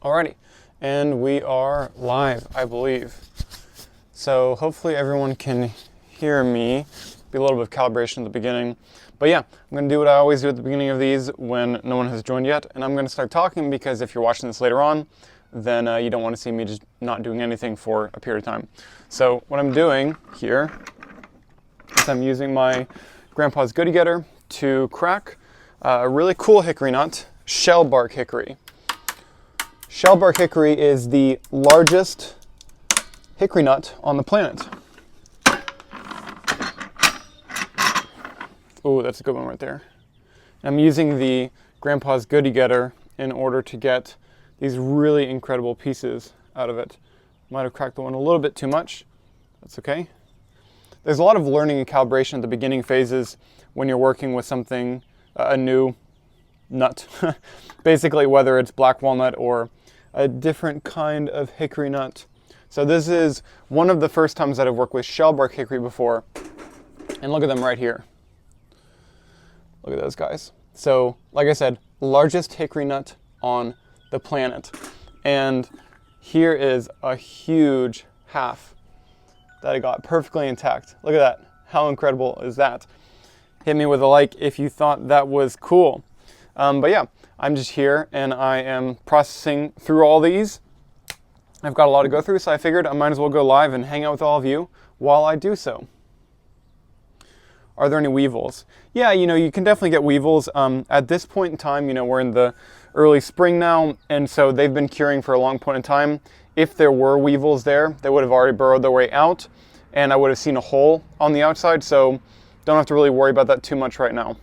Alrighty, and we are live, I believe. So hopefully everyone can hear me. Be a little bit of calibration at the beginning. But yeah, I'm going to do what I always do at the beginning of these when no one has joined yet. And I'm going to start talking because if you're watching this later on, then you don't want to see me just not doing anything for a period of time. So what I'm doing here is I'm using my grandpa's goodie getter to crack a really cool hickory nut, shellbark hickory. Shellbark hickory is the largest hickory nut on the planet. Oh, that's a good one right there. I'm using the grandpa's goodie getter in order to get these really incredible pieces out of it. Might have cracked the one a little bit too much. That's okay. There's a lot of learning and calibration at the beginning phases when you're working with something, a new nut. Basically, whether it's black walnut or a different kind of hickory nut. So this is one of the first times that I've worked with shellbark hickory before. And look at them right here. Look at those guys. So, like I said, largest hickory nut on the planet. And here is a huge half that I got perfectly intact. Look at that. How incredible is that? Hit me with a like if you thought that was cool. But yeah, I'm just here and I am processing through all these. I've got a lot to go through, so I figured I might as well go live and hang out with all of you while I do so. Are there any weevils? Yeah, you can definitely get weevils. At this point in time, we're in the early spring now, and so they've been curing for a long point in time. If there were weevils there, they would have already burrowed their way out, and I would have seen a hole on the outside, so don't have to really worry about that too much right now.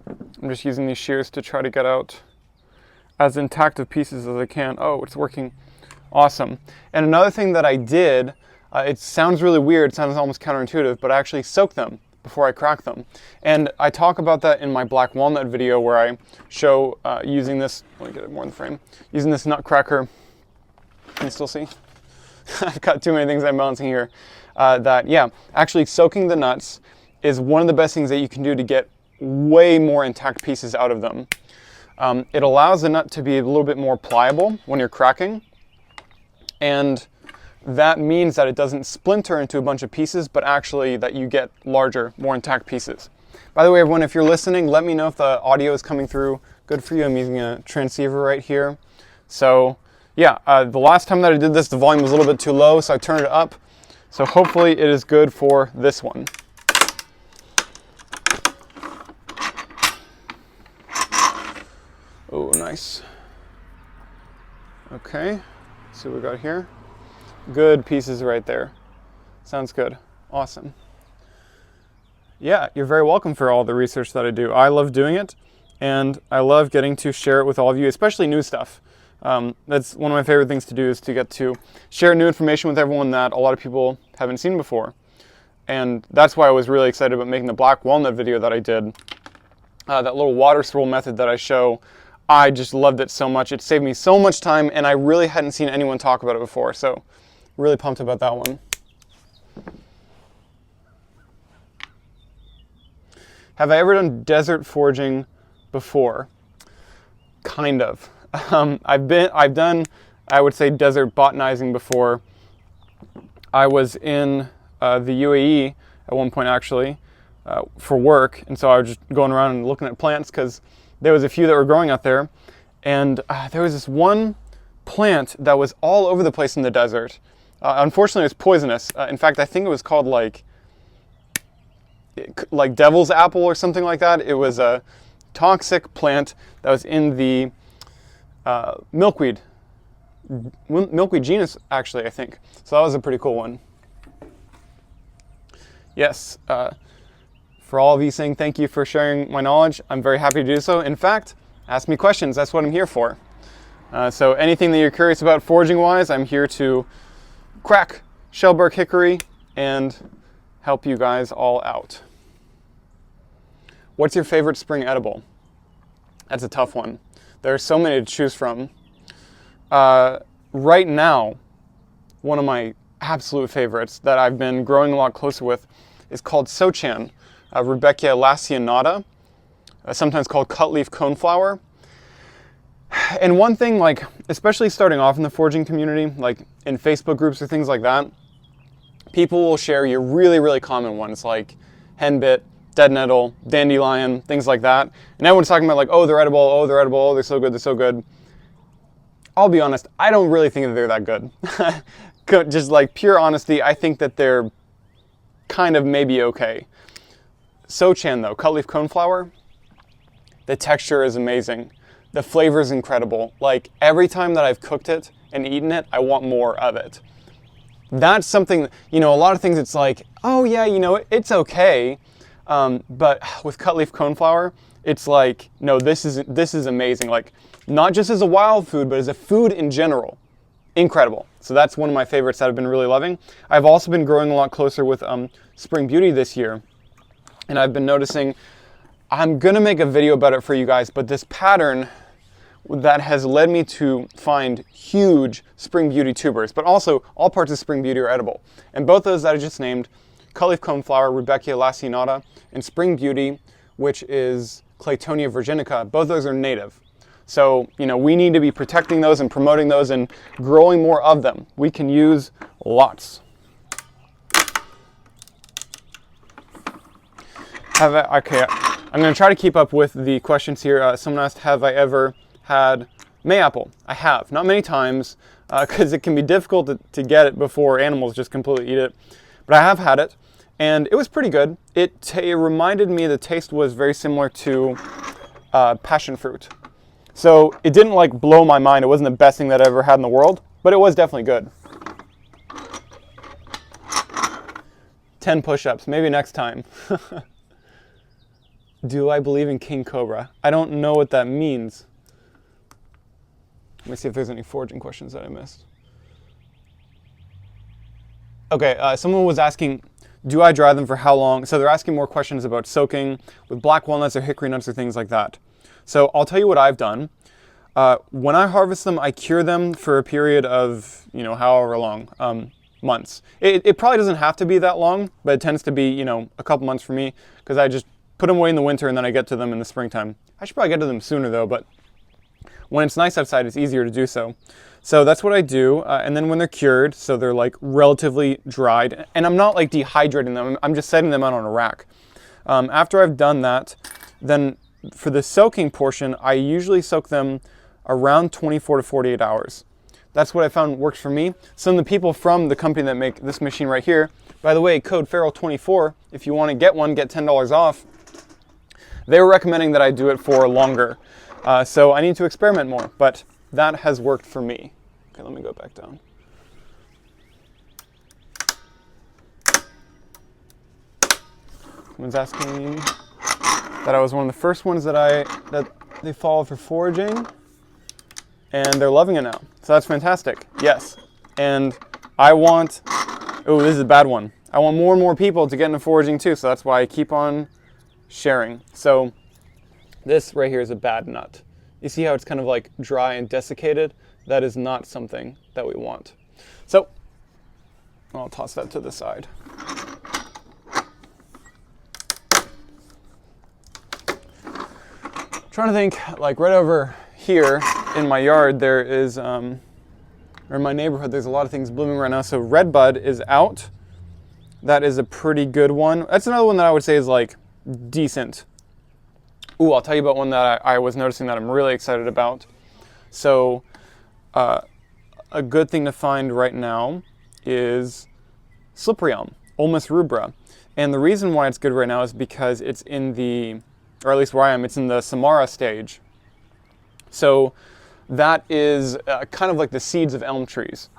I'm just using these shears to try to get out as intact of pieces as I can. Oh, it's working awesome. And another thing that I did, it sounds really weird, it sounds almost counterintuitive, but I actually soak them before I crack them. And I talk about that in my black walnut video where I show using this, let me get it more in the frame, using this nut cracker. Can you still see? I've got too many things I'm balancing here. Actually soaking the nuts is one of the best things that you can do to get way more intact pieces out of them. It allows the nut to be a little bit more pliable when you're cracking, and that means that it doesn't splinter into a bunch of pieces, but actually that you get larger, more intact pieces. By the way, everyone, if you're listening, let me know if the audio is coming through good for you. I'm using a transceiver right here. So yeah, the last time that I did this, the volume was a little bit too low, so I turned it up. So hopefully it is good for this one. Oh, nice. Okay, see what we got here. Good pieces right there. Sounds good. Awesome. Yeah, you're very welcome for all the research that I do. I love doing it, and I love getting to share it with all of you, especially new stuff. That's one of my favorite things to do, is to get to share new information with everyone that a lot of people haven't seen before. And that's why I was really excited about making the black walnut video that I did. That little water swirl method that I show, I just loved it so much. It saved me so much time, and I really hadn't seen anyone talk about it before, so really pumped about that one. Have I ever done desert foraging before? Kind of. I've done, I would say, desert botanizing before. I was in the UAE at one point, actually, for work, and so I was just going around and looking at plants because there was a few that were growing out there, and there was this one plant that was all over the place in the desert. Unfortunately, it was poisonous. In fact, I think it was called like devil's apple or something like that. It was a toxic plant that was in the milkweed genus, actually, I think. So that was a pretty cool one. Yes, for all of you saying thank you for sharing my knowledge, I'm very happy to do so. In fact, ask me questions. That's what I'm here for. So anything that you're curious about foraging-wise, I'm here to crack shellbark hickory and help you guys all out. What's your favorite spring edible? That's a tough one. There are so many to choose from. Right now, one of my absolute favorites that I've been growing a lot closer with is called Sochan, Rudbeckia laccionata, sometimes called cutleaf coneflower. And one thing, like, especially starting off in the foraging community, like in Facebook groups or things like that, people will share your really, really common ones like henbit, dead nettle, dandelion, things like that. And everyone's talking about like, oh, they're edible, oh, they're edible, oh, they're so good, they're so good. I'll be honest, I don't really think that they're that good. Just like pure honesty, I think that they're kind of maybe okay. Sochan though, cutleaf coneflower, the texture is amazing. The flavor is incredible. Like every time that I've cooked it and eaten it, I want more of it. That's something, you know, a lot of things it's like, oh yeah, you know, it's okay. But with cutleaf coneflower, it's like, no, this is amazing. Like not just as a wild food, but as a food in general, incredible. So that's one of my favorites that I've been really loving. I've also been growing a lot closer with Spring Beauty this year. And I've been noticing, I'm gonna make a video about it for you guys, but this pattern that has led me to find huge Spring Beauty tubers, but also all parts of Spring Beauty are edible. And both those that I just named, cutleaf coneflower, Rudbeckia laciniata, and Spring Beauty, which is Claytonia virginica, both those are native. So, you know, we need to be protecting those and promoting those and growing more of them. We can use lots. Okay, I'm going to try to keep up with the questions here. Someone asked, have I ever had mayapple? I have. Not many times, because it can be difficult to get it before animals just completely eat it. But I have had it, and it was pretty good. It reminded me, the taste was very similar to passion fruit. So it didn't like blow my mind. It wasn't the best thing that I ever had in the world, but it was definitely good. 10 push-ups, maybe next time. Do I believe in king cobra? I don't know what that means. Let me see if there's any foraging questions that I missed. Okay, someone was asking, do I dry them for how long? So they're asking more questions about soaking with black walnuts or hickory nuts or things like that. So I'll tell you what I've done. When I harvest them, I cure them for a period of, you know, however long, months. It probably doesn't have to be that long, but it tends to be, you know, a couple months for me, because I just put them away in the winter and then I get to them in the springtime. I should probably get to them sooner though, but when it's nice outside, it's easier to do so. So that's what I do. And then when they're cured, so they're like relatively dried, and I'm not like dehydrating them, I'm just setting them out on a rack. After I've done that, then for the soaking portion, I usually soak them around 24 to 48 hours. That's what I found works for me. Some of the people from the company that make this machine right here, by the way, code Feral24, if you want to get one, get $10 off. They were recommending that I do it for longer. So I need to experiment more, but that has worked for me. Okay, let me go back down. Someone's asking that I was one of the first ones that they follow for foraging, and they're loving it now. So that's fantastic. Yes. And I want, oh, this is a bad one. I want more and more people to get into foraging too, so that's why I keep on sharing. So this right here is a bad nut. You see how it's kind of like dry and desiccated? That is not something that we want. So I'll toss that to the side. Trying to think, like right over here in my yard, there is, or in my neighborhood, there's a lot of things blooming right now. So redbud is out. That is a pretty good one. That's another one that I would say is like decent. Ooh, I'll tell you about one that I was noticing that I'm really excited about. So a good thing to find right now is slippery elm, Ulmus rubra. And the reason why it's good right now is because it's in the, or at least where I am, it's in the Samara stage. So that is kind of like the seeds of elm trees.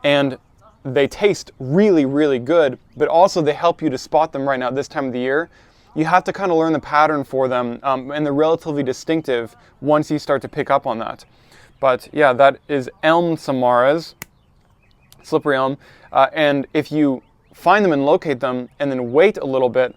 And they taste really, really good, but also they help you to spot them right now this time of the year. You have to kind of learn the pattern for them, and they're relatively distinctive once you start to pick up on that. But yeah, that is elm samaras, slippery elm. And if you find them and locate them and then wait a little bit,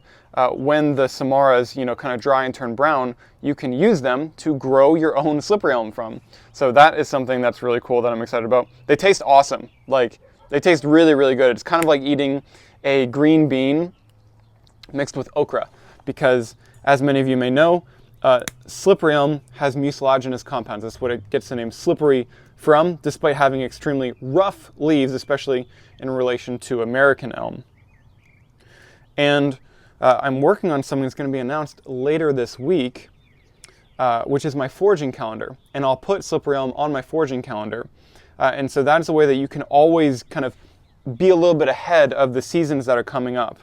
when the samaras, you know, kind of dry and turn brown, you can use them to grow your own slippery elm from. So that is something that's really cool that I'm excited about. They taste awesome. Like, they taste really, really good. It's kind of like eating a green bean mixed with okra, because as many of you may know, slippery elm has mucilaginous compounds. That's what it gets the name slippery from, despite having extremely rough leaves, especially in relation to American elm. And I'm working on something that's going to be announced later this week, which is my foraging calendar. And I'll put slippery elm on my foraging calendar. And so that's a way that you can always kind of be a little bit ahead of the seasons that are coming up.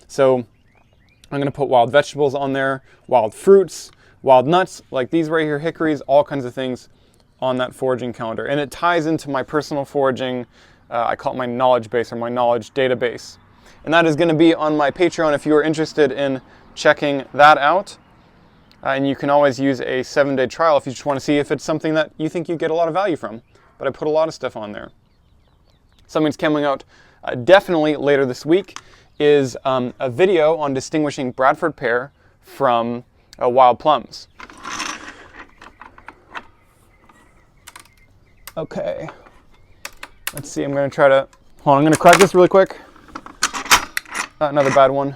So I'm going to put wild vegetables on there, wild fruits, wild nuts, like these right here, hickories, all kinds of things on that foraging calendar. And it ties into my personal foraging, I call it my knowledge base or my knowledge database. And that is going to be on my Patreon if you are interested in checking that out. And you can always use a 7-day trial if you just want to see if it's something that you think you get a lot of value from. But I put a lot of stuff on there. Something's coming out definitely later this week is a video on distinguishing Bradford pear from wild plums. Okay, let's see, I'm going to try to, hold on, I'm going to crack this really quick. Another bad one,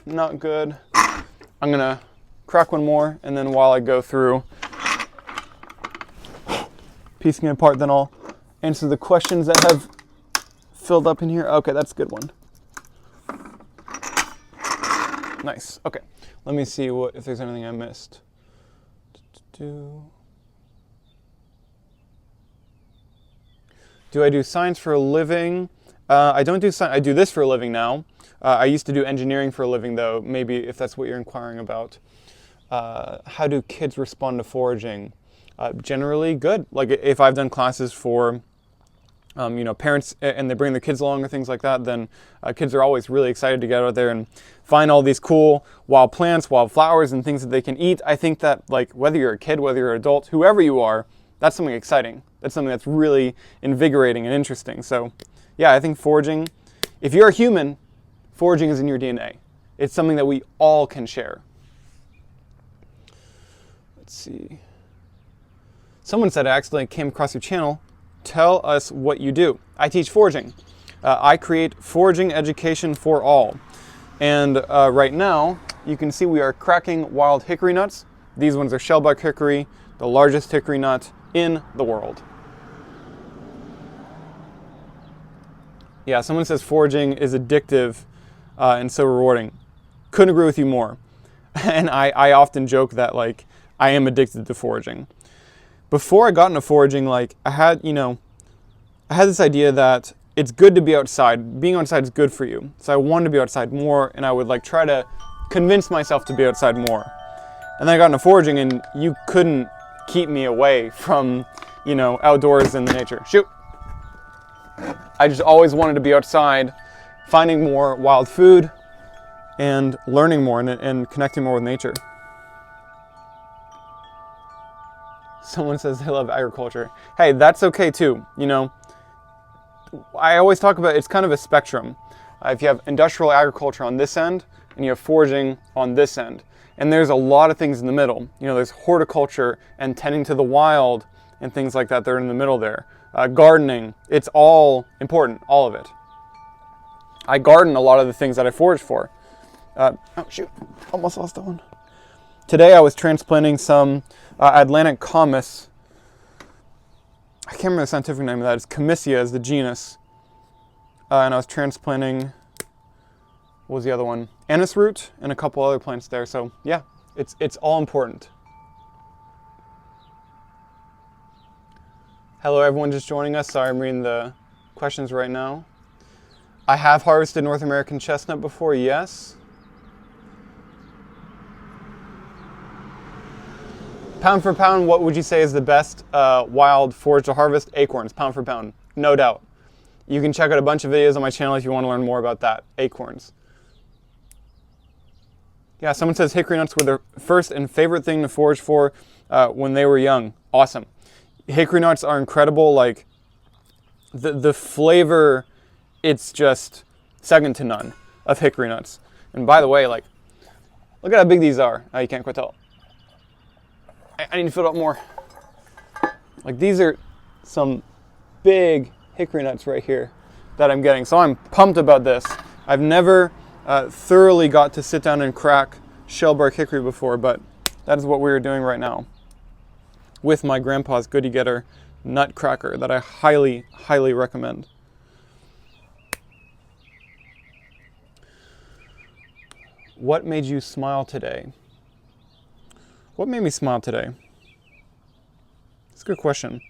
not good. I'm going to crack one more, and then while I go through piecing it apart, then I'll answer the questions that have filled up in here. Okay, that's a good one. Nice, okay. Let me see if there's anything I missed. Do I do science for a living? I don't do science. I do this for a living now. I used to do engineering for a living, though, maybe if that's what you're inquiring about. How do kids respond to foraging? Generally good. Like if I've done classes for parents and they bring their kids along or things like that, then kids are always really excited to get out there and find all these cool wild plants, wild flowers, and things that they can eat. I think that, like, whether you're a kid, whether you're an adult, whoever you are, that's something exciting. That's something that's really invigorating and interesting. So yeah, I think foraging, if you're a human, foraging is in your DNA. It's something that we all can share. Let's see. Someone said, I accidentally came across your channel. Tell us what you do. I teach foraging. I create foraging education for all. And right now, you can see we are cracking wild hickory nuts. These ones are shellbark hickory, the largest hickory nut in the world. Yeah, someone says foraging is addictive and so rewarding. Couldn't agree with you more. And I often joke that, like, I am addicted to foraging. Before I got into foraging, like, I had this idea that it's good to be outside. Being outside is good for you. So I wanted to be outside more, and I would, like, try to convince myself to be outside more. And then I got into foraging, and you couldn't keep me away from, outdoors in the nature. Shoot! I just always wanted to be outside, finding more wild food, and learning more and connecting more with nature. Someone says they love agriculture. Hey, that's okay too. I always talk about it's kind of a spectrum. If you have industrial agriculture on this end and you have foraging on this end, and there's a lot of things in the middle. There's horticulture and tending to the wild and things like that. They're in the middle there. Gardening, it's all important, all of it. I garden a lot of the things that I forage for. Oh shoot, almost lost that one. Today I was transplanting some Atlantic commis. I can't remember the scientific name of that. It's Comissia is the genus. And I was transplanting, what was the other one? Anise root and a couple other plants there. So yeah, it's all important. Hello everyone just joining us. Sorry, I'm reading the questions right now. I have harvested North American chestnut before, yes. Pound for pound, what would you say is the best wild forage to harvest? Acorns, pound for pound, no doubt. You can check out a bunch of videos on my channel if you want to learn more about that. Acorns. Yeah, someone says hickory nuts were their first and favorite thing to forage for when they were young. Awesome. Hickory nuts are incredible. Like, the flavor, it's just second to none of hickory nuts. And by the way, like, look at how big these are. You can't quite tell. I need to fill it up more. Like, these are some big hickory nuts right here that I'm getting. So I'm pumped about this. I've never thoroughly got to sit down and crack shellbark hickory before, but That is what we are doing right now with my grandpa's Goody Getter nutcracker that I highly, highly recommend. What made you smile today? What made me smile today? It's a good question.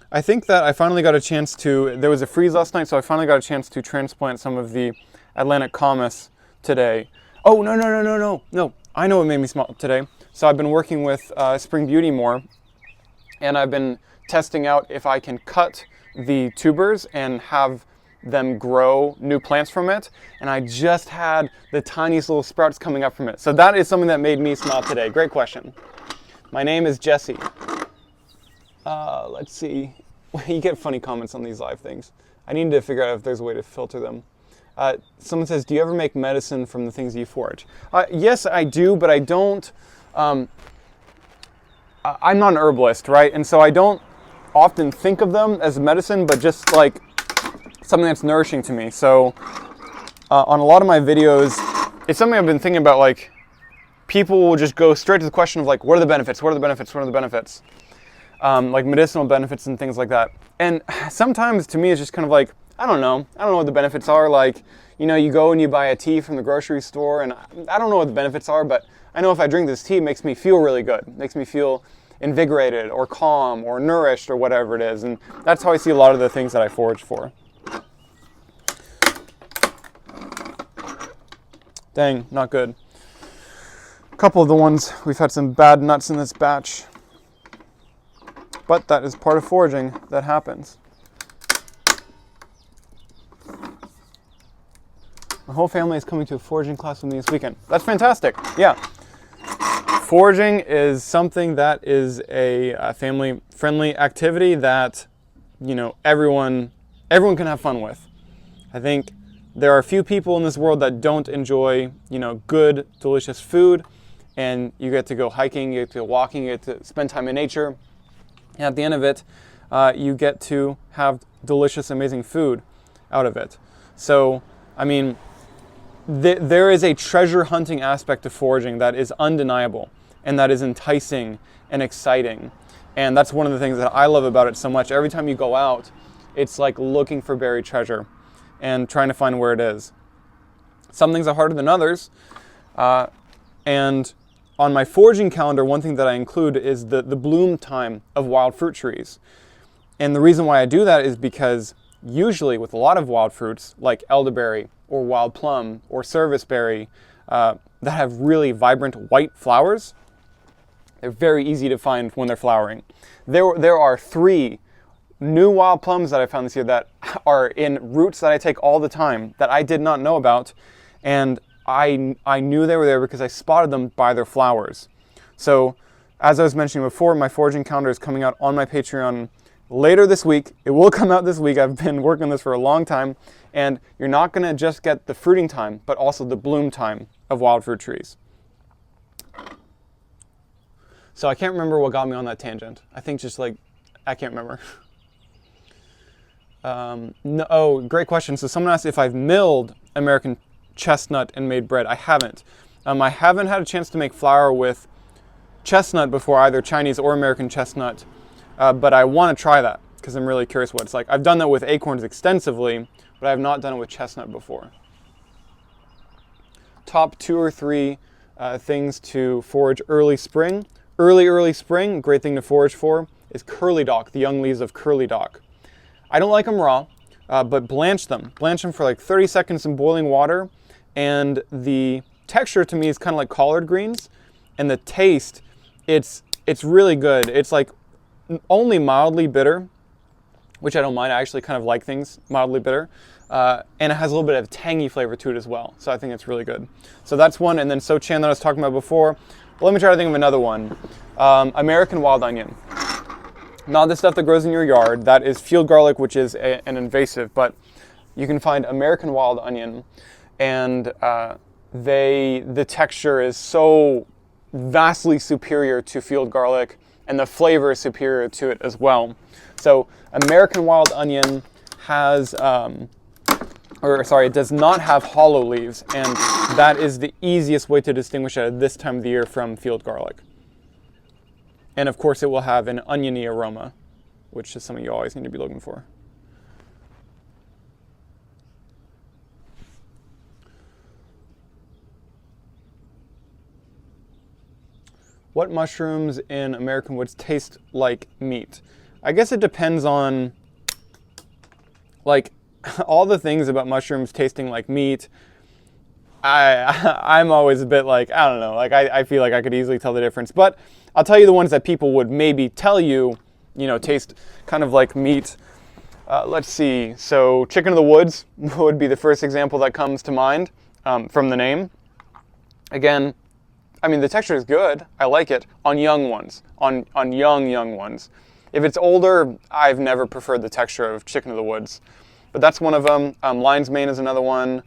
I think that I finally got a chance to, there was a freeze last night, so I finally got a chance to transplant some of the Atlantic commas today. Oh, no. I know what made me smile today. So I've been working with Spring Beauty more, and I've been testing out if I can cut the tubers and have them grow new plants from it. And I just had the tiniest little sprouts coming up from it. So that is something that made me smile today. Great question. My name is Jesse. Let's see. You get funny comments on these live things. I need to figure out if there's a way to filter them. Someone says, do you ever make medicine from the things you forage? Yes, I do, but I don't. I'm not an herbalist, right? And so I don't often think of them as medicine, but just like something that's nourishing to me. So on a lot of my videos, it's something I've been thinking about, like people will just go straight to the question of like, what are the benefits? What are the benefits? What are the benefits? Like medicinal benefits and things like that. And sometimes to me, it's just kind of like, I don't know what the benefits are. Like, you know, you go and you buy a tea from the grocery store, and I don't know what the benefits are, but I know if I drink this tea, it makes me feel really good. It makes me feel invigorated or calm or nourished or whatever it is. And that's how I see a lot of the things that I forage for. Dang, not good. A couple of the ones, we've had some bad nuts in this batch. But that is part of foraging that happens. My whole family is coming to a foraging class with me this weekend. That's fantastic. Yeah. Foraging is something that is a family-friendly activity that, you know, everyone can have fun with. I think there are a few people in this world that don't enjoy, you know, good, delicious food, and you get to go hiking, you get to go walking, you get to spend time in nature. And at the end of it, you get to have delicious, amazing food out of it. So, I mean, there is a treasure hunting aspect to foraging that is undeniable and that is enticing and exciting. And that's one of the things that I love about it so much. Every time you go out, it's like looking for buried treasure and trying to find where it is. Some things are harder than others. And on my foraging calendar, one thing that I include is the bloom time of wild fruit trees. And the reason why I do that is because usually with a lot of wild fruits, like elderberry or wild plum or serviceberry, that have really vibrant white flowers, they're very easy to find when they're flowering. There are 3 new wild plums that I found this year that are in roots that I take all the time that I did not know about. And I knew they were there because I spotted them by their flowers. So, as I was mentioning before, my foraging calendar is coming out on my Patreon later this week. It will come out this week. I've been working on this for a long time. And you're not going to just get the fruiting time, but also the bloom time of wild fruit trees. So I can't remember what got me on that tangent. I think just like, I can't remember. Great question. So someone asked if I've milled American chestnut and made bread. I haven't. I haven't had a chance to make flour with chestnut before, either Chinese or American chestnut, but I want to try that because I'm really curious what it's like. I've done that with acorns extensively, but I have not done it with chestnut before. Top 2 or 3 things to forage early spring. Early spring, great thing to forage for is curly dock, the young leaves of curly dock. I don't like them raw, but blanch them. Blanch them for like 30 seconds in boiling water, and the texture to me is kind of like collard greens, and the taste, it's really good. It's like only mildly bitter, which I don't mind. I actually kind of like things mildly bitter, and it has a little bit of tangy flavor to it as well. So I think it's really good. So that's one, and then So Chan that I was talking about before. But let me try to think of another one. American wild onion. Not the stuff that grows in your yard. That is field garlic, which is an invasive, but you can find American wild onion, and the texture is so vastly superior to field garlic, and the flavor is superior to it as well. So American wild onion has, it does not have hollow leaves, and that is the easiest way to distinguish it at this time of the year from field garlic. And of course it will have an oniony aroma, which is something you always need to be looking for. What mushrooms in American woods taste like meat? I guess it depends on, like, all the things about mushrooms tasting like meat. I'm always a bit like, I don't know, like I feel like I could easily tell the difference. But I'll tell you the ones that people would maybe tell you, taste kind of like meat. Let's see. So chicken of the woods would be the first example that comes to mind from the name. Again, I mean, the texture is good. I like it on young ones, on young ones. If it's older, I've never preferred the texture of chicken of the woods. But that's one of them. Lion's mane is another one.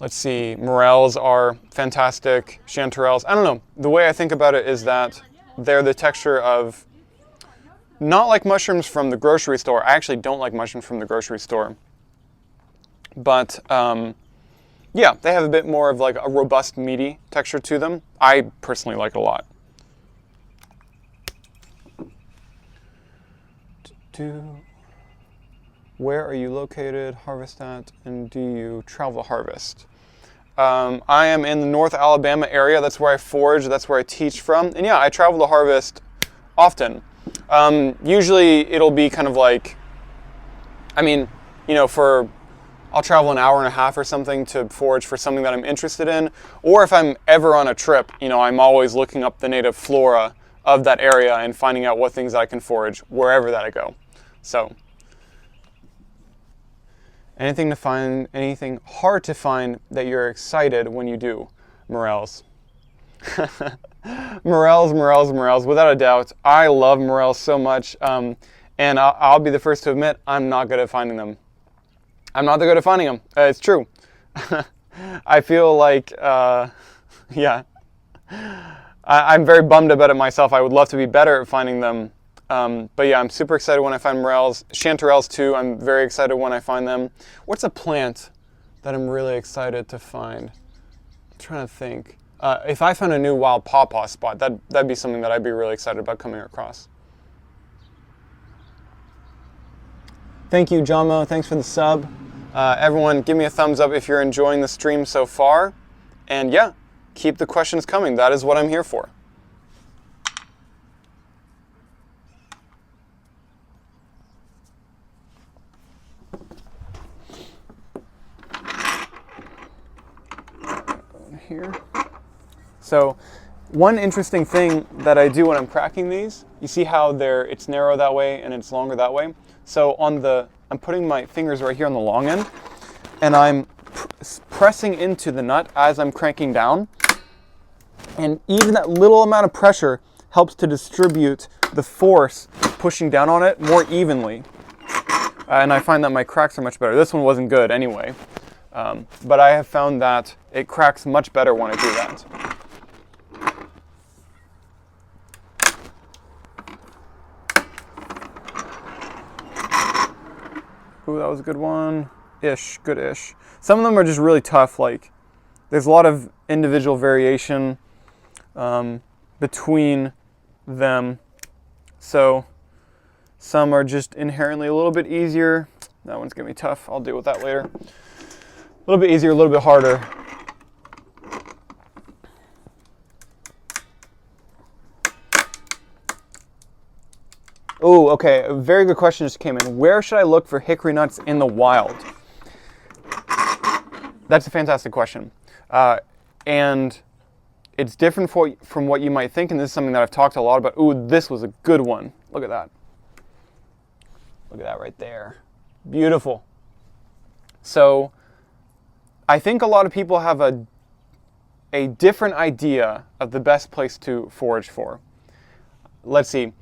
Let's see. Morels are fantastic. Chanterelles. I don't know. The way I think about it is that they're the texture of, not like mushrooms from the grocery store. I actually don't like mushrooms from the grocery store. But yeah, they have a bit more of like a robust, meaty texture to them. I personally like it a lot. Where are you located, harvest at, and do you travel harvest? I am in the North Alabama area. That's where I forage. That's where I teach from. And yeah, I travel to harvest often. Usually it'll be kind of like, I mean, I'll travel an hour and a half or something to forage for something that I'm interested in. Or if I'm ever on a trip, I'm always looking up the native flora of that area and finding out what things that I can forage wherever that I go. So, anything hard to find that you're excited when you do? Morels. Morels, without a doubt. I love morels so much. And I'll be the first to admit, I'm not good at finding them. I'm not that good at finding them. It's true. I feel like, yeah. I'm very bummed about it myself. I would love to be better at finding them. But yeah, I'm super excited when I find morels. Chanterelles too, I'm very excited when I find them. What's a plant that I'm really excited to find? I'm trying to think. If I found a new wild pawpaw spot, that'd be something that I'd be really excited about coming across. Thank you, Jamo. Thanks for the sub. Everyone, give me a thumbs up if you're enjoying the stream so far. And yeah, keep the questions coming. That is what I'm here for. Here. So one interesting thing that I do when I'm cracking these, you see how it's narrow that way and it's longer that way. So I'm putting my fingers right here on the long end, and I'm pressing into the nut as I'm cranking down. And even that little amount of pressure helps to distribute the force pushing down on it more evenly. And I find that my cracks are much better. This one wasn't good anyway. But I have found that it cracks much better when I do that. Ooh, that was a good one. Good-ish. Some of them are just really tough. Like, there's a lot of individual variation between them. So some are just inherently a little bit easier. That one's gonna be tough. I'll deal with that later. A little bit easier, a little bit harder. Oh, okay, a very good question just came in. Where should I look for hickory nuts in the wild? That's a fantastic question. And it's different from what you might think, and this is something that I've talked a lot about. Ooh, this was a good one. Look at that. Look at that right there. Beautiful. So, I think a lot of people have a different idea of the best place to forage for. Let's see.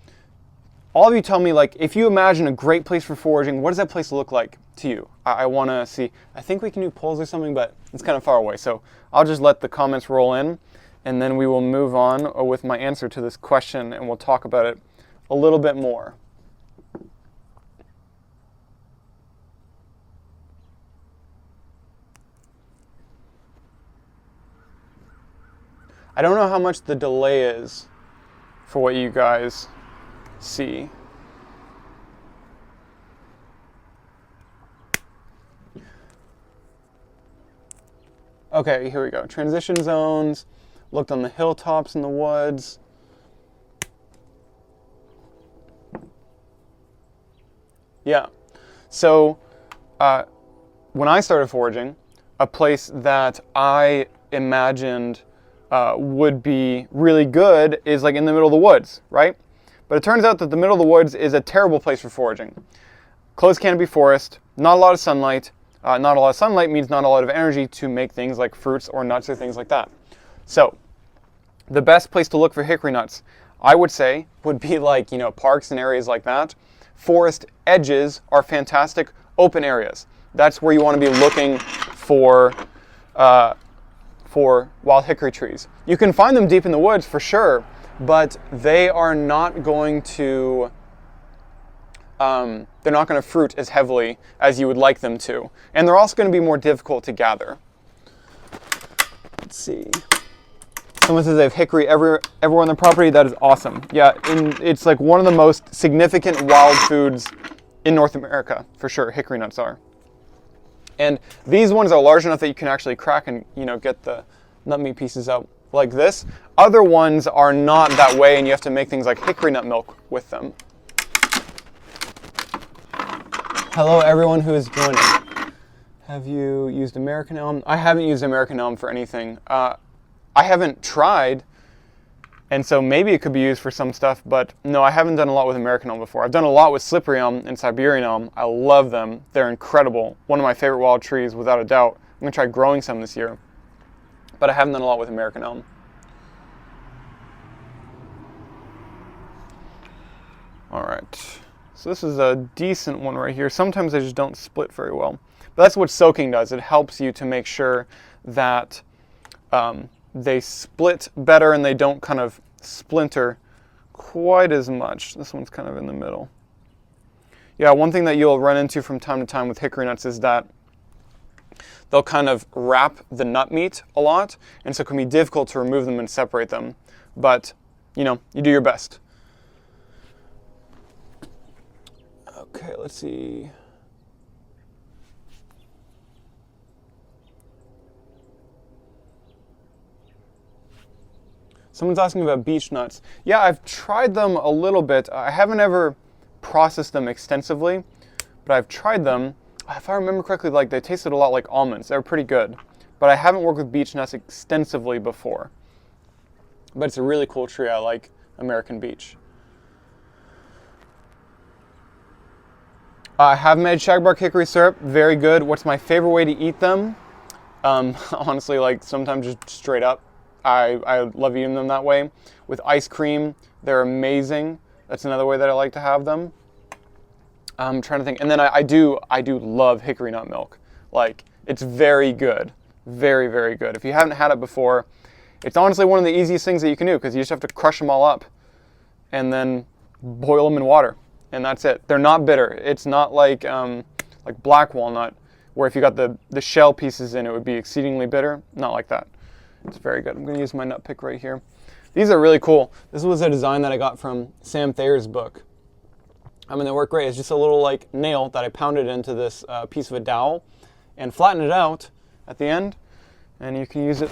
All of you tell me, like, if you imagine a great place for foraging, what does that place look like to you? I want to see. I think we can do polls or something, but it's kind of far away. So I'll just let the comments roll in, and then we will move on with my answer to this question, and we'll talk about it a little bit more. I don't know how much the delay is for what you guys see. Okay, here we go. Transition zones, looked on the hilltops in the woods. Yeah, so when I started foraging, a place that I imagined would be really good is like in the middle of the woods, right? But it turns out that the middle of the woods is a terrible place for foraging. Closed canopy forest, not a lot of sunlight. Not a lot of sunlight means not a lot of energy to make things like fruits or nuts or things like that. So the best place to look for hickory nuts, I would say, would be like, parks and areas like that. Forest edges are fantastic open areas. That's where you want to be looking for wild hickory trees. You can find them deep in the woods for sure, but they are not going to they're not going to fruit as heavily as you would like them to. And they're also going to be more difficult to gather. Let's see. Someone says they have hickory everywhere on the property. That is awesome. Yeah, it's like one of the most significant wild foods in North America, for sure. Hickory nuts are. And these ones are large enough that you can actually crack and get the nut meat pieces out like this. Other ones are not that way, and you have to make things like hickory nut milk with them. Hello everyone who is joining. Have you used American elm? I haven't used American elm for anything. I haven't tried, and so maybe it could be used for some stuff, but no, I haven't done a lot with American elm before. I've done a lot with slippery elm and Siberian elm. I love them. They're incredible. One of my favorite wild trees, without a doubt. I'm going to try growing some this year, but I haven't done a lot with American elm. All right. So this is a decent one right here. Sometimes they just don't split very well. But that's what soaking does. It helps you to make sure that they split better and they don't kind of splinter quite as much. This one's kind of in the middle. Yeah, one thing that you'll run into from time to time with hickory nuts is that they'll kind of wrap the nut meat a lot, and so it can be difficult to remove them and separate them. But, you do your best. Okay, let's see. Someone's asking about beech nuts. Yeah, I've tried them a little bit. I haven't ever processed them extensively, but I've tried them. If I remember correctly, they tasted a lot like almonds. They were pretty good, but I haven't worked with beech nuts extensively before. But it's a really cool tree. I like American beech. I have made shellbark hickory syrup, very good. What's my favorite way to eat them? Honestly, sometimes just straight up. I love eating them that way. With ice cream, they're amazing. That's another way that I like to have them. I'm trying to think. And then I do love hickory nut milk. It's very good. Very, very good. If you haven't had it before, it's honestly one of the easiest things that you can do because you just have to crush them all up and then boil them in water. And that's it. They're not bitter. It's not like black walnut, where if you got the shell pieces in, it would be exceedingly bitter. Not like that. It's very good. I'm going to use my nut pick right here. These are really cool. This was a design that I got from Sam Thayer's book. They work great. It's just a little nail that I pounded into this piece of a dowel and flatten it out at the end. And you can use it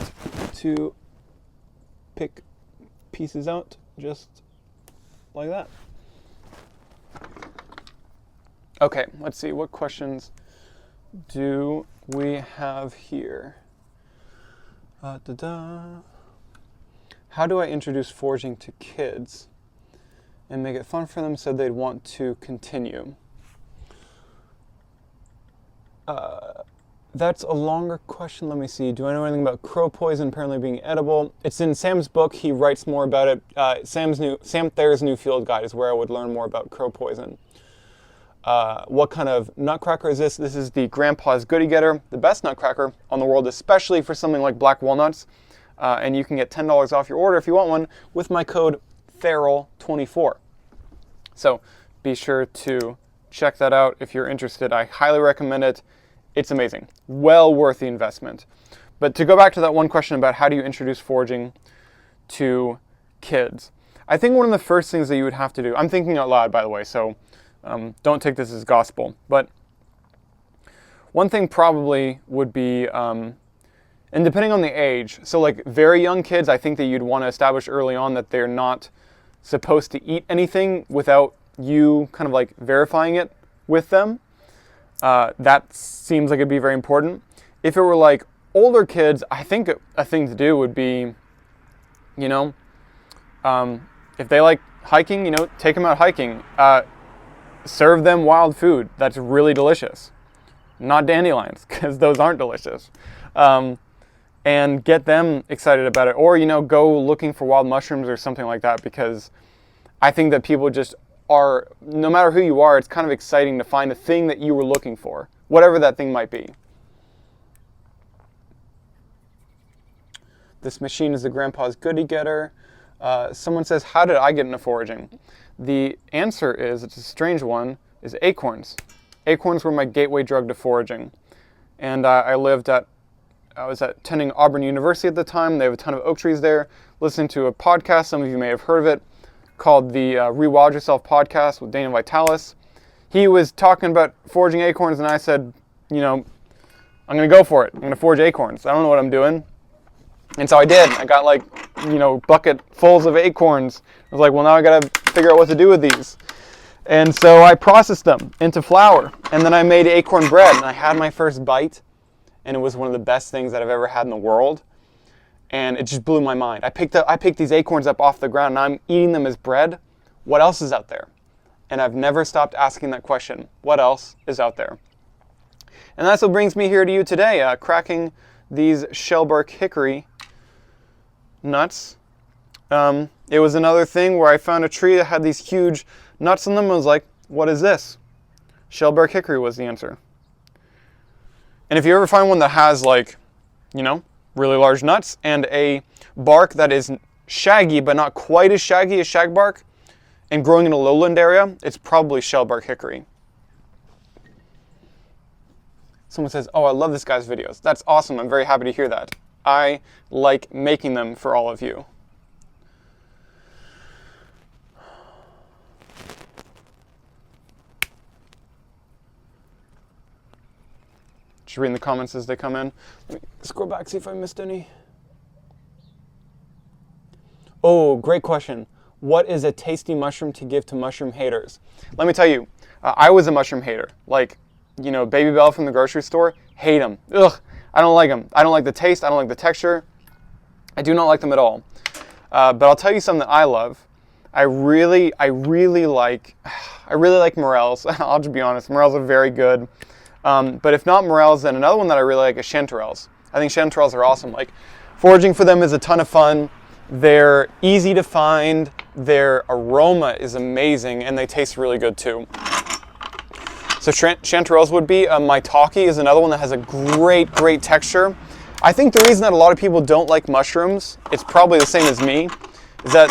to pick pieces out just like that. Okay, let's see, what questions do we have here? How do I introduce foraging to kids and make it fun for them so they'd want to continue? That's a longer question. Let me see. Do I know anything about crow poison apparently being edible? It's in Sam's book. He writes more about it. Sam Thayer's New Field Guide is where I would learn more about crow poison. What kind of nutcracker is this? This is the Grandpa's Goody Getter, the best nutcracker on the world, especially for something like black walnuts. And you can get $10 off your order if you want one with my code Feral24. So be sure to check that out if you're interested. I highly recommend it. It's amazing. Well worth the investment. But to go back to that one question about how do you introduce foraging to kids, I think one of the first things that you would have to do, I'm thinking out loud, by the way, so don't take this as gospel, but one thing probably would be, and depending on the age, so like very young kids, I think that you'd want to establish early on that they're not supposed to eat anything without you kind of like verifying it with them. That seems like it'd be very important. If it were like older kids, I think a thing to do would be, you know, if they like hiking, you know, take them out hiking. Serve them wild food that's really delicious. Not dandelions, because those aren't delicious. And get them excited about it. Or, you know, go looking for wild mushrooms or something like that, because I think that people just are, no matter who you are, it's kind of exciting to find the thing that you were looking for, whatever that thing might be. This machine is the grandpa's goodie getter. Someone says, how did I get into foraging? The answer is, it's a strange one, is acorns. Acorns were my gateway drug to foraging. And I was attending Auburn University at the time. They have a ton of oak trees there. Listening to a podcast, some of you may have heard of it, called the Rewild Yourself podcast with Dana Vitalis. He was talking about foraging acorns, and I said, you know, I'm going to go for it. I'm going to forage acorns. I don't know what I'm doing. And so I did. I got like, you know, bucketfuls of acorns. I was like, well, now I got to figure out what to do with these. And so I processed them into flour, and then I made acorn bread, and I had my first bite, and it was one of the best things that I've ever had in the world. And it just blew my mind. I picked these acorns up off the ground, and I'm eating them as bread. What else is out there? And I've never stopped asking that question. What else is out there? And that's what brings me here to you today, cracking these shellbark hickory nuts. It was another thing where I found a tree that had these huge nuts on them. I was like, what is this? Shellbark hickory was the answer. And if you ever find one that has, like, you know, really large nuts and a bark that is shaggy but not quite as shaggy as shagbark and growing in a lowland area, it's probably shellbark hickory. Someone says, oh, I love this guy's videos. That's awesome. I'm very happy to hear that. I like making them for all of you. Just reading the comments as they come in. Let me scroll back, see if I missed any. Oh, great question. What is a tasty mushroom to give to mushroom haters? Let me tell you, I was a mushroom hater. Like, you know, Baby Bell from the grocery store, hate them. Ugh, I don't like them. I don't like the taste. I don't like the texture. I do not like them at all. But I'll tell you something that I love. I really like morels. I'll just be honest. Morels are very good. But if not morels, then another one that I really like is chanterelles. I think chanterelles are awesome. Like, foraging for them is a ton of fun. They're easy to find. Their aroma is amazing, and they taste really good too. So chanterelles would be. Maitake is another one that has a great texture. I think the reason that a lot of people don't like mushrooms, it's probably the same as me, is that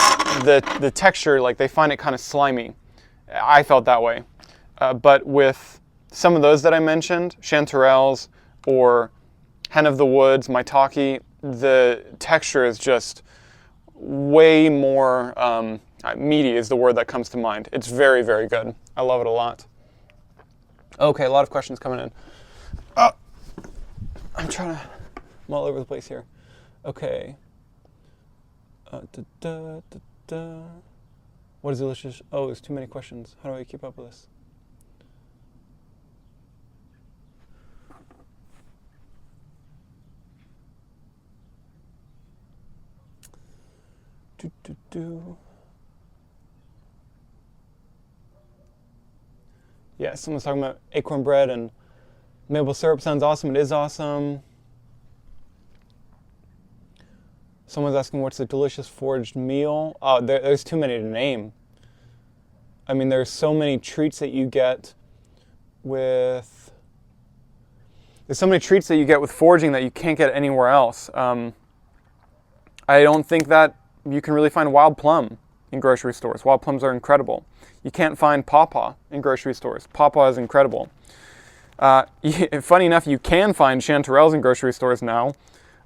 the texture, like, they find it kind of slimy. I felt that way. But with some of those that I mentioned, chanterelles or hen of the woods, maitake, the texture is just way more meaty is the word that comes to mind. It's very good. I love it a lot. Okay, a lot of questions coming in. I'm all over the place here. Okay. What is delicious? Oh, there's too many questions. How do I keep up with this? Yeah, someone's talking about acorn bread and maple syrup. Sounds awesome. It is awesome. Someone's asking what's a delicious foraged meal. Oh, there's too many to name. I mean, there's so many treats that you get with... There's so many treats that you get with foraging that you can't get anywhere else. I don't think that you can really find wild plum in grocery stores. Wild plums are incredible. You can't find pawpaw in grocery stores. Pawpaw is incredible. Funny enough, you can find chanterelles in grocery stores now.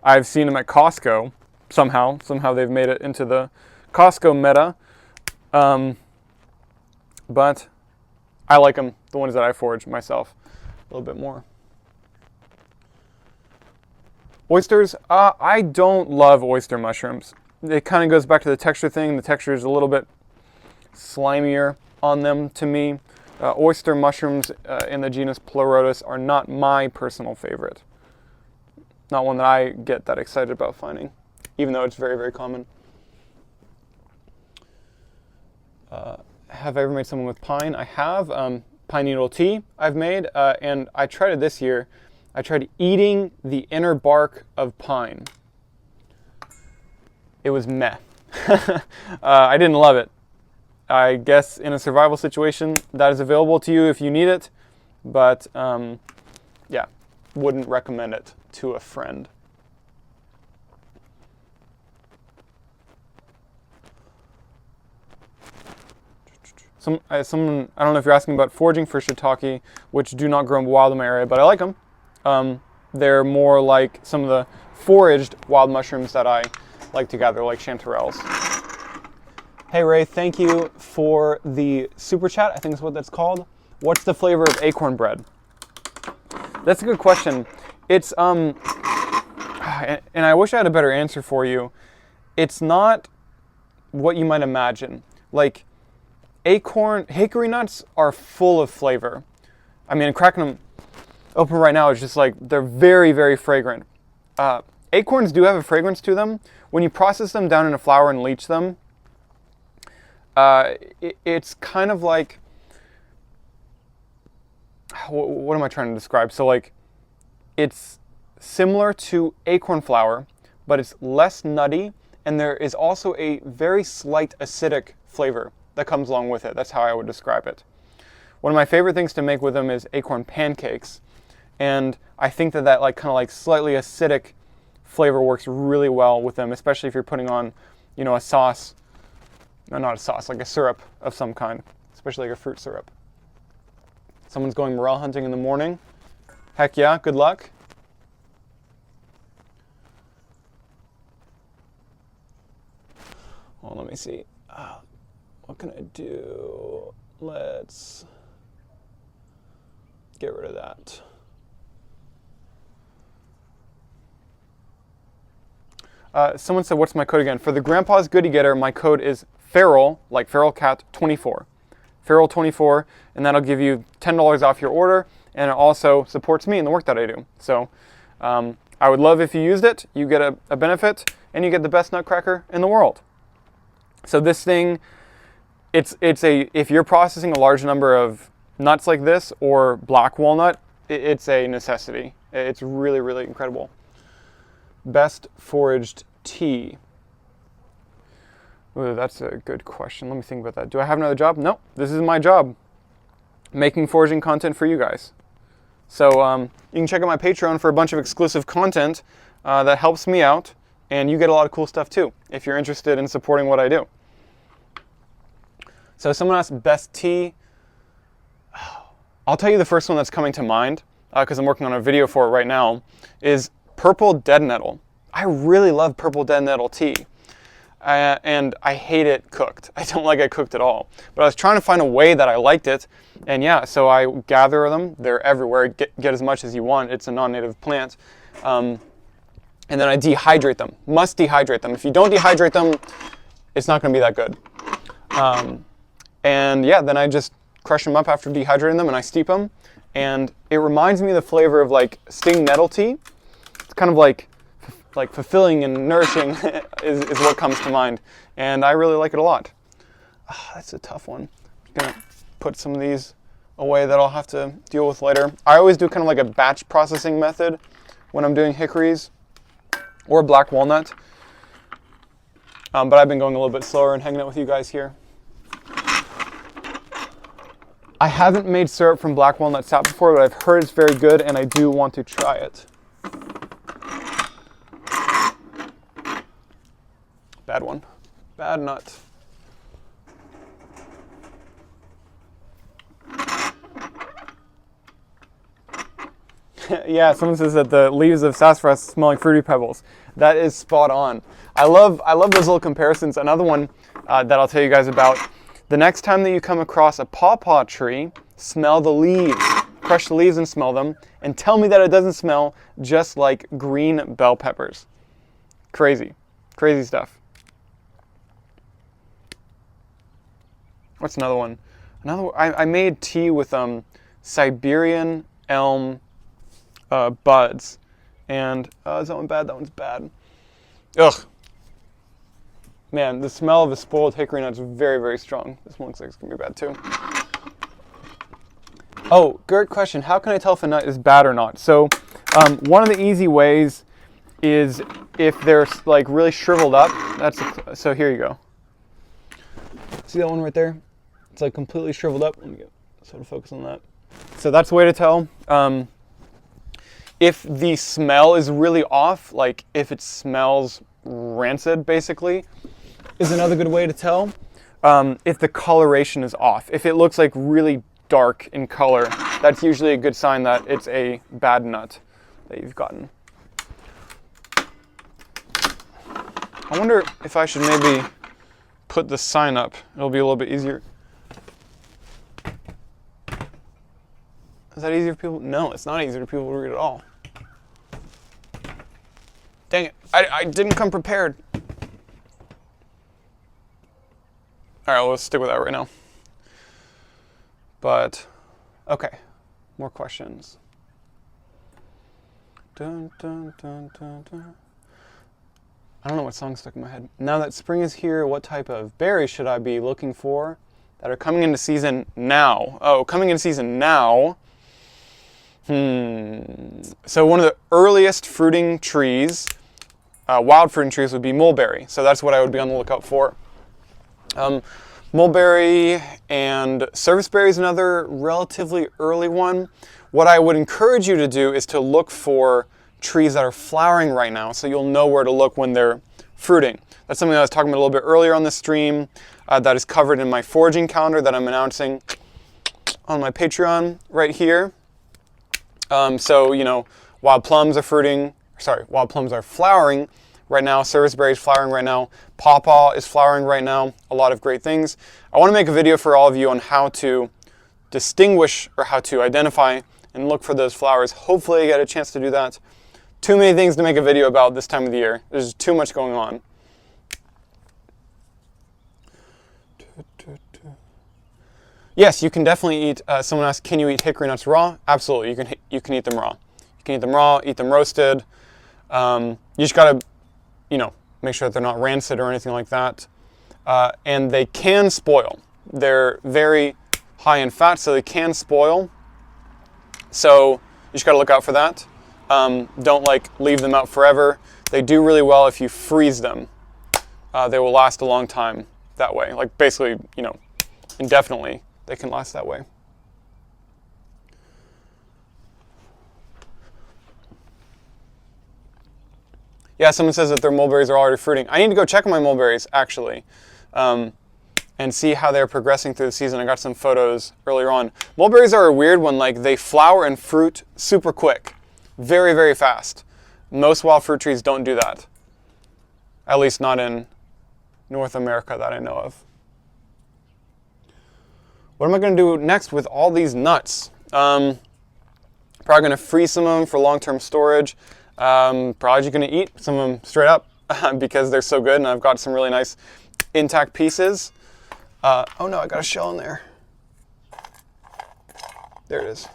I've seen them at Costco. Somehow they've made it into the Costco meta. But I like them, the ones that I forage myself, a little bit more. Oysters, I don't love oyster mushrooms. It kind of goes back to the texture thing. The texture is a little bit slimier on them to me. Oyster mushrooms in the genus Pleurotus are not my personal favorite. Not one that I get that excited about finding, even though it's very, very common. Have I ever made something with pine? I have. Pine needle tea I've made, and I tried it this year. I tried eating the inner bark of pine. It was meh. I didn't love it. I guess in a survival situation that is available to you if you need it, but yeah, wouldn't recommend it to a friend. Someone, I don't know if you're asking about foraging for shiitake, which do not grow wild in my area, but I like them. They're more like some of the foraged wild mushrooms that I like to gather, like chanterelles. Hey Ray, thank you for the super chat. I think that's what that's called. What's the flavor of acorn bread? That's a good question. It's and I wish I had a better answer for you. It's not what you might imagine. Like hickory nuts are full of flavor. I mean, cracking them open right now is just like, they're very, very fragrant. Acorns do have a fragrance to them. When you process them down in a flour and leach them, it's kind of like, what am I trying to describe? So like, it's similar to acorn flour, but it's less nutty, and there is also a very slight acidic flavor that comes along with it. That's how I would describe it. One of my favorite things to make with them is acorn pancakes, and I think that like kind of like slightly acidic flavor works really well with them, especially if you're putting on, you know, a sauce. No, not a sauce, like a syrup of some kind, especially like a fruit syrup. Someone's going morel hunting in the morning. Heck yeah, good luck. Oh, let me see. What can I do? Let's get rid of that. Someone said, what's my code again? For the Grandpa's Goodie Getter, my code is feral, like feral cat 24. Feral 24, and that'll give you $10 off your order, and it also supports me in the work that I do. So I would love if you used it. You get a benefit, and you get the best nutcracker in the world. So this thing, if you're processing a large number of nuts like this or black walnut, it's a necessity. It's really, really incredible. Best foraged tea. Ooh, that's a good question. Let me think about that. Do I have another job? No, this is my job. Making foraging content for you guys. So you can check out my Patreon for a bunch of exclusive content that helps me out, and you get a lot of cool stuff too, if you're interested in supporting what I do. So someone asked best tea. I'll tell you the first one that's coming to mind, because I'm working on a video for it right now, is purple dead nettle. I really love purple dead nettle tea. And I hate it cooked. I don't like it cooked at all. But I was trying to find a way that I liked it. And yeah, so I gather them. They're everywhere. Get as much as you want. It's a non-native plant. And then I dehydrate them. Must dehydrate them. If you don't dehydrate them, it's not going to be that good. And yeah, then I just crush them up after dehydrating them, and I steep them. And it reminds me of the flavor of like sting nettle tea. It's kind of like fulfilling and nourishing is what comes to mind. And I really like it a lot. That's a tough one. I'm gonna put some of these away that I'll have to deal with later. I always do kind of like a batch processing method when I'm doing hickories or black walnut. But I've been going a little bit slower and hanging out with you guys here. I haven't made syrup from black walnut sap before, but I've heard it's very good, and I do want to try it. Bad one. Bad nut. Yeah, someone says that the leaves of sassafras smell like fruity pebbles. That is spot on. I love those little comparisons. Another one that I'll tell you guys about The next time that you come across a pawpaw tree, smell the leaves. Crush the leaves and smell them, and tell me that it doesn't smell just like green bell peppers. Crazy. Crazy stuff. What's another one? I made tea with Siberian elm buds. And is that one bad? That one's bad. Ugh. Man, the smell of a spoiled hickory nut is very, very strong. This one looks like it's going to be bad too. Oh, great question. How can I tell if a nut is bad or not? So one of the easy ways is if they're like really shriveled up. So here you go. See that one right there? It's like completely shriveled up. Let me get sort of focus on that. So that's the way to tell. If the smell is really off, like if it smells rancid basically, is another good way to tell. If the coloration is off. If it looks like really dark in color, that's usually a good sign that it's a bad nut that you've gotten. I wonder if I should maybe put the sign up. It'll be a little bit easier. Is that easier for people? No, it's not easier for people to read at all. Dang it, I didn't come prepared. All right, well, let's stick with that right now. But, okay, more questions. Dun, dun, dun, dun, dun. I don't know what song stuck in my head. Now that spring is here, what type of berries should I be looking for that are coming into season now? Oh, coming into season now. So one of the earliest fruiting trees, wild fruiting trees, would be mulberry. So that's what I would be on the lookout for. Mulberry and serviceberry is another relatively early one. What I would encourage you to do is to look for trees that are flowering right now, so you'll know where to look when they're fruiting. That's something I was talking about a little bit earlier on the stream, that is covered in my foraging calendar that I'm announcing on my Patreon right here. So, you know, wild plums are flowering right now, serviceberry is flowering right now, pawpaw is flowering right now, a lot of great things. I want to make a video for all of you on how to distinguish or how to identify and look for those flowers. Hopefully I get a chance to do that. Too many things to make a video about this time of the year. There's too much going on. Yes, you can definitely eat, someone asked, can you eat hickory nuts raw? Absolutely, you can eat them raw. You can eat them raw, eat them roasted. You just gotta, you know, make sure that they're not rancid or anything like that. And they can spoil. They're very high in fat, so they can spoil. So you just gotta look out for that. Don't like leave them out forever. They do really well if you freeze them. They will last a long time that way. Like basically, you know, indefinitely, they can last that way. Yeah, someone says that their mulberries are already fruiting. I need to go check on my mulberries, actually, and see how they're progressing through the season. I got some photos earlier on. Mulberries are a weird one. Like, they flower and fruit super quick. Very, very fast. Most wild fruit trees don't do that. At least not in North America that I know of. What am I going to do next with all these nuts? Probably going to freeze some of them for long-term storage. Probably just going to eat some of them straight up because they're so good, and I've got some really nice intact pieces. Oh no, I got a shell in there. There it is.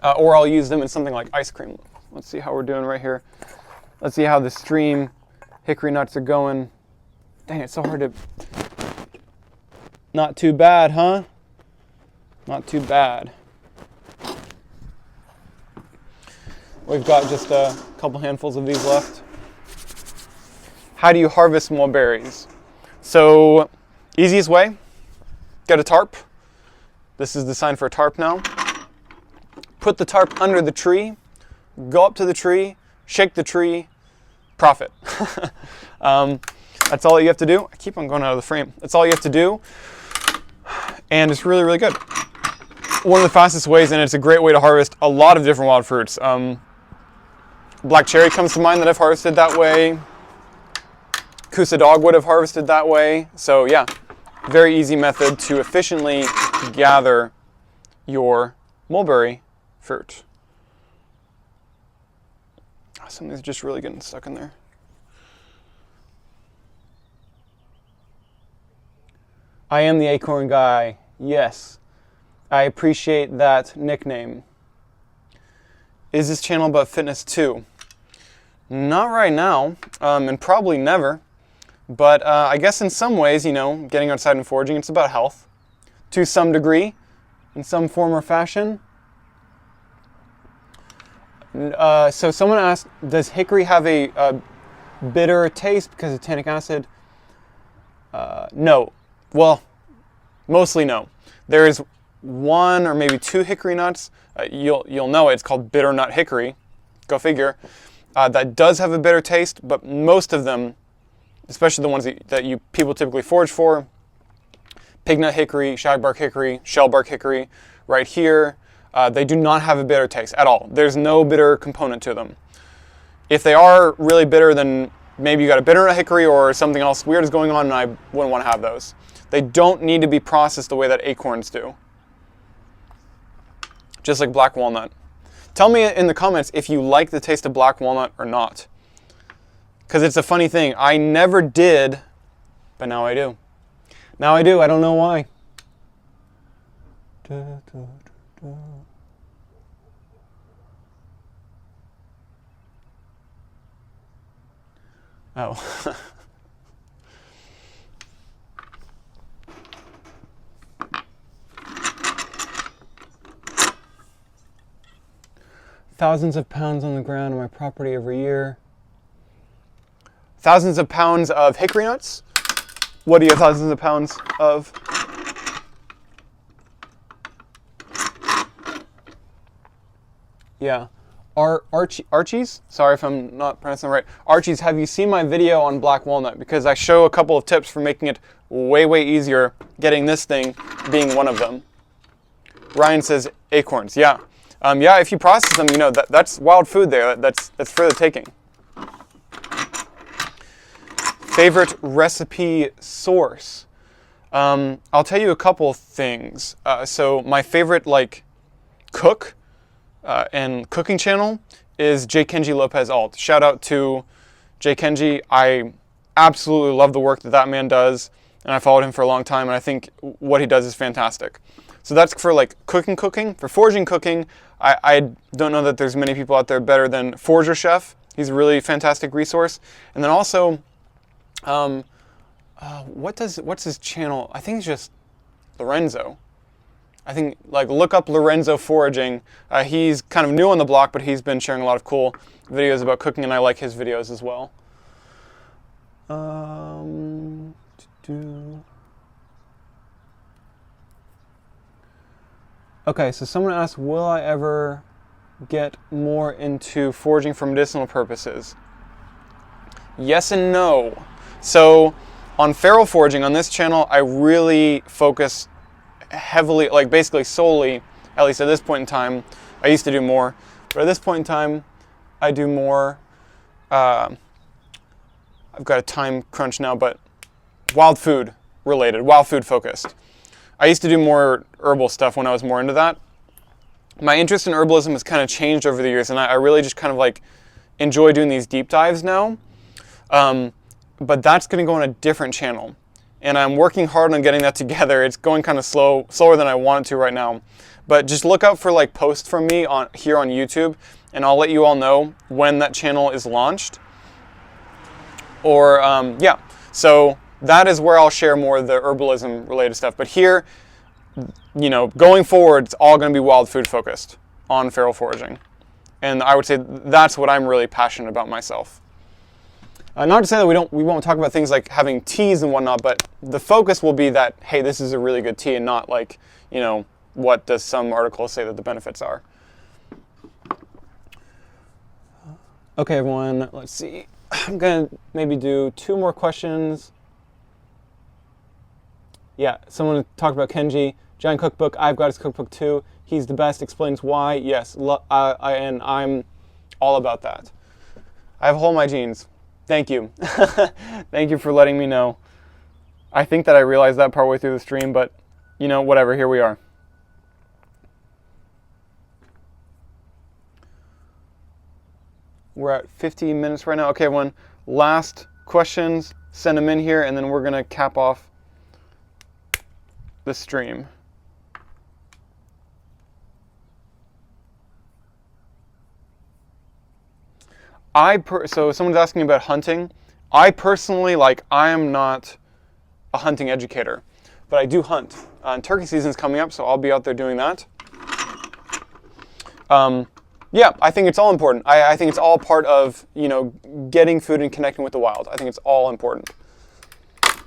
Or I'll use them in something like ice cream. Let's see how we're doing right here. Let's see how the stream hickory nuts are going. Dang, it's so hard to... Not too bad, huh? Not too bad. We've got just a couple handfuls of these left. How do you harvest mulberries? So, easiest way, get a tarp. This is the sign for a tarp now. Put the tarp under the tree, go up to the tree, shake the tree, profit. That's all you have to do. I keep on going out of the frame. That's all you have to do. And it's really, really good. One of the fastest ways, and it's a great way to harvest a lot of different wild fruits. Black cherry comes to mind that I've harvested that way. Coosa dogwood I've harvested that way. So yeah, very easy method to efficiently gather your mulberry fruit. Something's just really getting stuck in there. I am the acorn guy. Yes. I appreciate that nickname. Is this channel about fitness too? Not right now, and probably never. But I guess in some ways, you know, getting outside and foraging, it's about health. To some degree, in some form or fashion. So someone asked, does hickory have a bitter taste because of tannic acid? No. Well, mostly no. There is one or maybe two hickory nuts. You'll know it. It's called bitter nut hickory. Go figure. That does have a bitter taste, but most of them, especially the ones that people typically forage for, pig nut hickory, shagbark hickory, shellbark hickory, right here, they do not have a bitter taste at all. There's no bitter component to them. If they are really bitter, then maybe you got a bitter nut hickory or something else weird is going on, and I wouldn't want to have those. They don't need to be processed the way that acorns do. Just like black walnut. Tell me in the comments if you like the taste of black walnut or not. Because it's a funny thing. I never did, but now I do. Now I do. I don't know why. Oh. Thousands of pounds on the ground on my property every year. Thousands of pounds of hickory nuts? What do you have thousands of pounds of? Yeah. Archie's? Sorry if I'm not pronouncing it right. Archie's, have you seen my video on black walnut? Because I show a couple of tips for making it way, way easier, getting this thing being one of them. Ryan says acorns. Yeah. Yeah, if you process them, you know, that's wild food there. That's for the taking. Favorite recipe source? I'll tell you a couple things. So my favorite cook and cooking channel is J. Kenji Lopez Alt. Shout out to J. Kenji. I absolutely love the work that man does, and I followed him for a long time, and I think what he does is fantastic. So that's for cooking. For foraging cooking, I don't know that there's many people out there better than Forager Chef. He's a really fantastic resource. And then also, what's his channel? I think it's just Lorenzo. I think look up Lorenzo Foraging. He's kind of new on the block, but he's been sharing a lot of cool videos about cooking, and I like his videos as well. Okay, so someone asked, will I ever get more into foraging for medicinal purposes? Yes and no. So on feral foraging on this channel, I really focus heavily, basically solely, at least at this point in time. I used to do more, but at this point in time, I do more. I've got a time crunch now, but wild food related, wild food focused. I used to do more herbal stuff when I was more into that. My interest in herbalism has kind of changed over the years, and I really just kind of enjoy doing these deep dives now. But that's going to go on a different channel, and I'm working hard on getting that together. It's going kind of slower than I want it to right now. But just look out for posts from me here on YouTube, and I'll let you all know when that channel is launched. Or yeah, so that is where I'll share more of the herbalism related stuff. But here, you know, going forward, it's all going to be wild food focused on feral foraging. And I would say that's what I'm really passionate about myself. Not to say that we won't talk about things like having teas and whatnot, but the focus will be that, hey, this is a really good tea, and not you know, what does some article say that the benefits are. Okay, everyone, let's see. I'm going to maybe do 2 more questions. Yeah, someone talked about Kenji. Giant cookbook. I've got his cookbook too. He's the best. Explains why. Yes, and I'm all about that. I have a hole in my jeans. Thank you. Thank you for letting me know. I think that I realized that partway through the stream, but you know, whatever, here we are. We're at 15 minutes right now. Okay, everyone, last questions, send them in here, and then we're going to cap off the stream. So someone's asking about hunting. I personally, I am not a hunting educator, but I do hunt. Turkey season's coming up, so I'll be out there doing that. Yeah, I think it's all important. I think it's all part of, you know, getting food and connecting with the wild. I think it's all important. All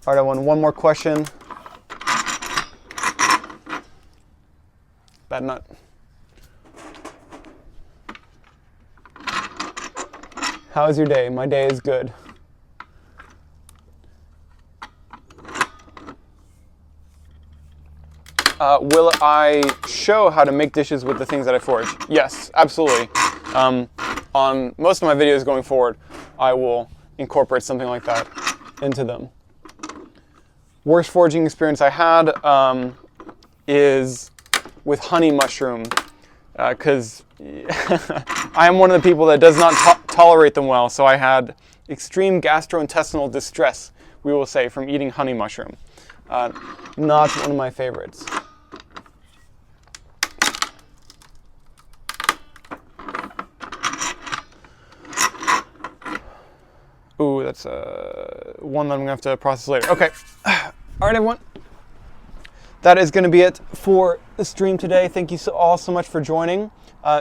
right, I want one more question. Bad nut. How's your day? My day is good. Will I show how to make dishes with the things that I forage? Yes, absolutely. On most of my videos going forward, I will incorporate something like that into them. Worst foraging experience I had is with honey mushroom, because I am one of the people that does not tolerate them well, so I had extreme gastrointestinal distress, we will say, from eating honey mushroom. Not one of my favorites. Ooh, that's one that I'm going to have to process later. Okay. All right, everyone. That is going to be it for the stream today. Thank you all so much for joining.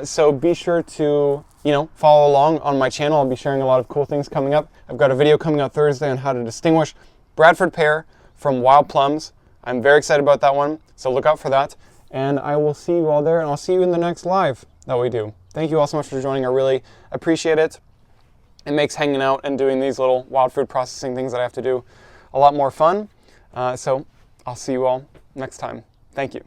So be sure to, you know, follow along on my channel. I'll be sharing a lot of cool things coming up. I've got a video coming out Thursday on how to distinguish Bradford pear from wild plums. I'm very excited about that one, so look out for that. And I will see you all there, and I'll see you in the next live that we do. Thank you all so much for joining. I really appreciate it. It makes hanging out and doing these little wild food processing things that I have to do a lot more fun. So I'll see you all next time. Thank you.